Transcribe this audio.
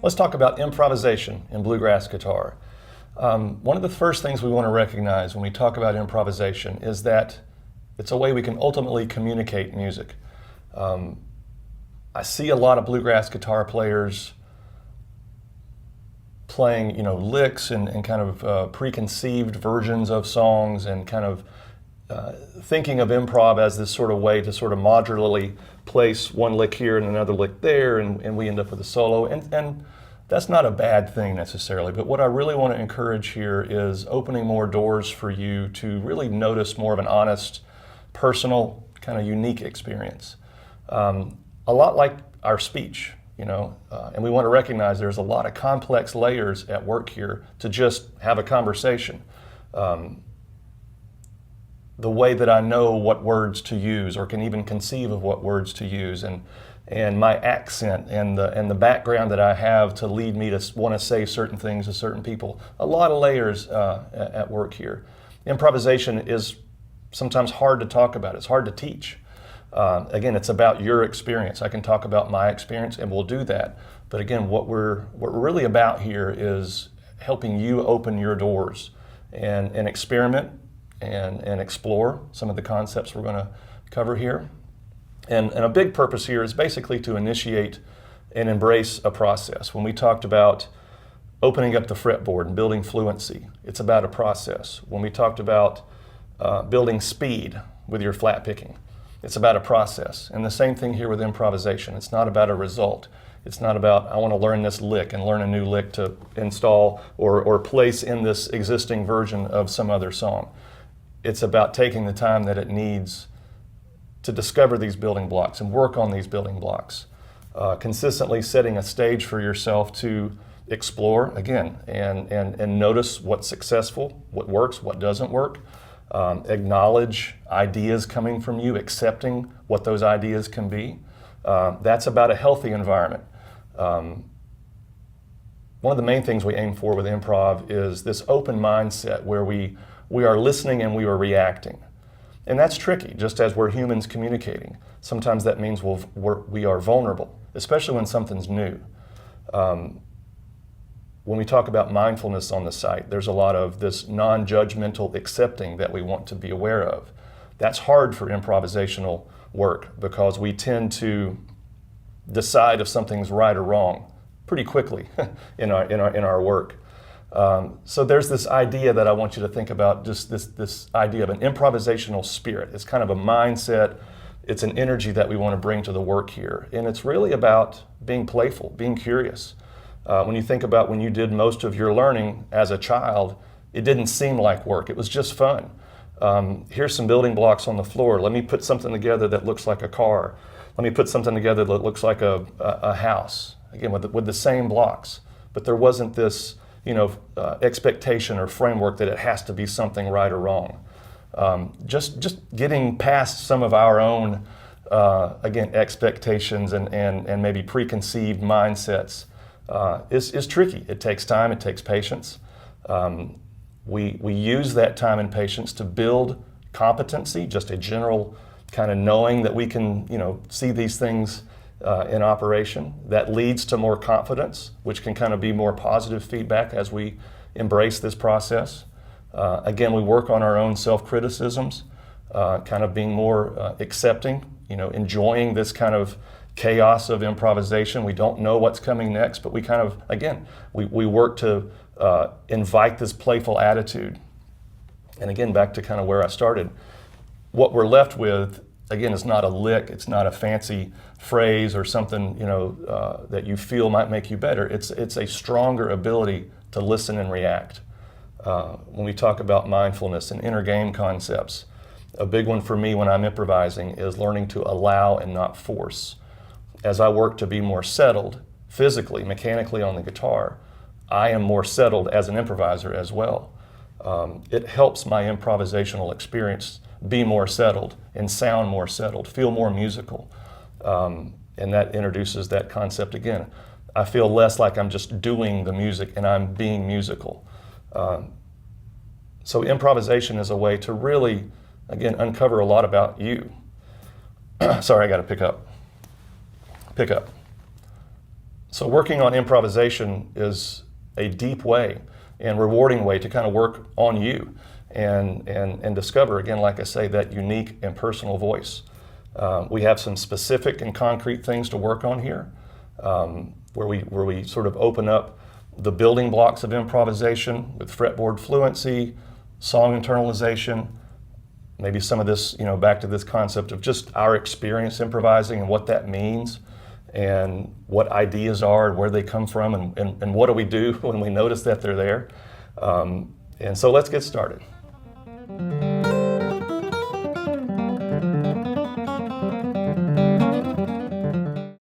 Let's talk about improvisation in bluegrass guitar. One of the first things we want to recognize when we talk about improvisation is that it's a way we can ultimately communicate music. I see a lot of bluegrass guitar players playing, licks and kind of preconceived versions of songs, and kind of thinking of improv as this sort of way to sort of modularly place one lick here and another lick there, and we end up with a solo. And that's not a bad thing necessarily, but what I really want to encourage here is opening more doors for you to really notice more of an honest, personal, kind of unique experience. A lot like our speech, and we want to recognize there's a lot of complex layers at work here to just have a conversation. The way that I know what words to use, or can even conceive of what words to use, and my accent and the background that I have to lead me to want to say certain things to certain people. A lot of layers at work here. Improvisation is sometimes hard to talk about. It's hard to teach. Again, it's about your experience. I can talk about my experience, and we'll do that. But again, what we're really about here is helping you open your doors and experiment and explore some of the concepts we're going to cover here. And a big purpose here is basically to initiate and embrace a process. When we talked about opening up the fretboard and building fluency, it's about a process. When we talked about building speed with your flat picking, it's about a process. And the same thing here with improvisation. It's not about a result. It's not about, I want to learn this lick and learn a new lick to install or place in this existing version of some other song. It's about taking the time that it needs to discover these building blocks and work on these building blocks. Consistently setting a stage for yourself to explore, again, and notice what's successful, what works, what doesn't work. Acknowledge ideas coming from you, accepting what those ideas can be. That's about a healthy environment. One of the main things we aim for with improv is this open mindset where we are listening and we are reacting. And that's tricky, just as we're humans communicating. Sometimes that means we are vulnerable, especially when something's new. When we talk about mindfulness on the site, there's a lot of this non-judgmental accepting that we want to be aware of. That's hard for improvisational work because we tend to decide if something's right or wrong pretty quickly in our work. So there's this idea that I want you to think about, just this idea of an improvisational spirit. It's kind of a mindset. It's an energy that we want to bring to the work here. And it's really about being playful, being curious. When you think about when you did most of your learning as a child, it didn't seem like work. It was just fun. Here's some building blocks on the floor. Let me put something together that looks like a car. Let me put something together that looks like a house, again, with the same blocks. But there wasn't this expectation or framework that it has to be something right or wrong. Just getting past some of our own, again, expectations and maybe preconceived mindsets is tricky. It takes time, it takes patience. We use that time and patience to build competency, just a general kind of knowing that we can, see these things in operation. That leads to more confidence, which can kind of be more positive feedback as we embrace this process. Again, we work on our own self-criticisms, kind of being more accepting, enjoying this kind of chaos of improvisation. We don't know what's coming next, but we kind of, again, we work to invite this playful attitude. And again, back to kind of where I started, what we're left with, again, is not a lick, it's not a fancy phrase or something, that you feel might make you better. It's a stronger ability to listen and react. When we talk about mindfulness and inner game concepts, a big one for me when I'm improvising is learning to allow and not force. As I work to be more settled physically, mechanically on the guitar, I am more settled as an improviser as well. It helps my improvisational experience be more settled and sound more settled, feel more musical. And that introduces that concept again. I feel less like I'm just doing the music and I'm being musical. So improvisation is a way to really, again, uncover a lot about you. Sorry, I got to pick up. So working on improvisation is a deep way and rewarding way to kind of work on you and discover, again, like I say, that unique and personal voice. We have some specific and concrete things to work on here, where we sort of open up the building blocks of improvisation with fretboard fluency, song internalization, maybe some of this, back to this concept of just our experience improvising and what that means, and what ideas are and where they come from, and what do we do when we notice that they're there. And so let's get started.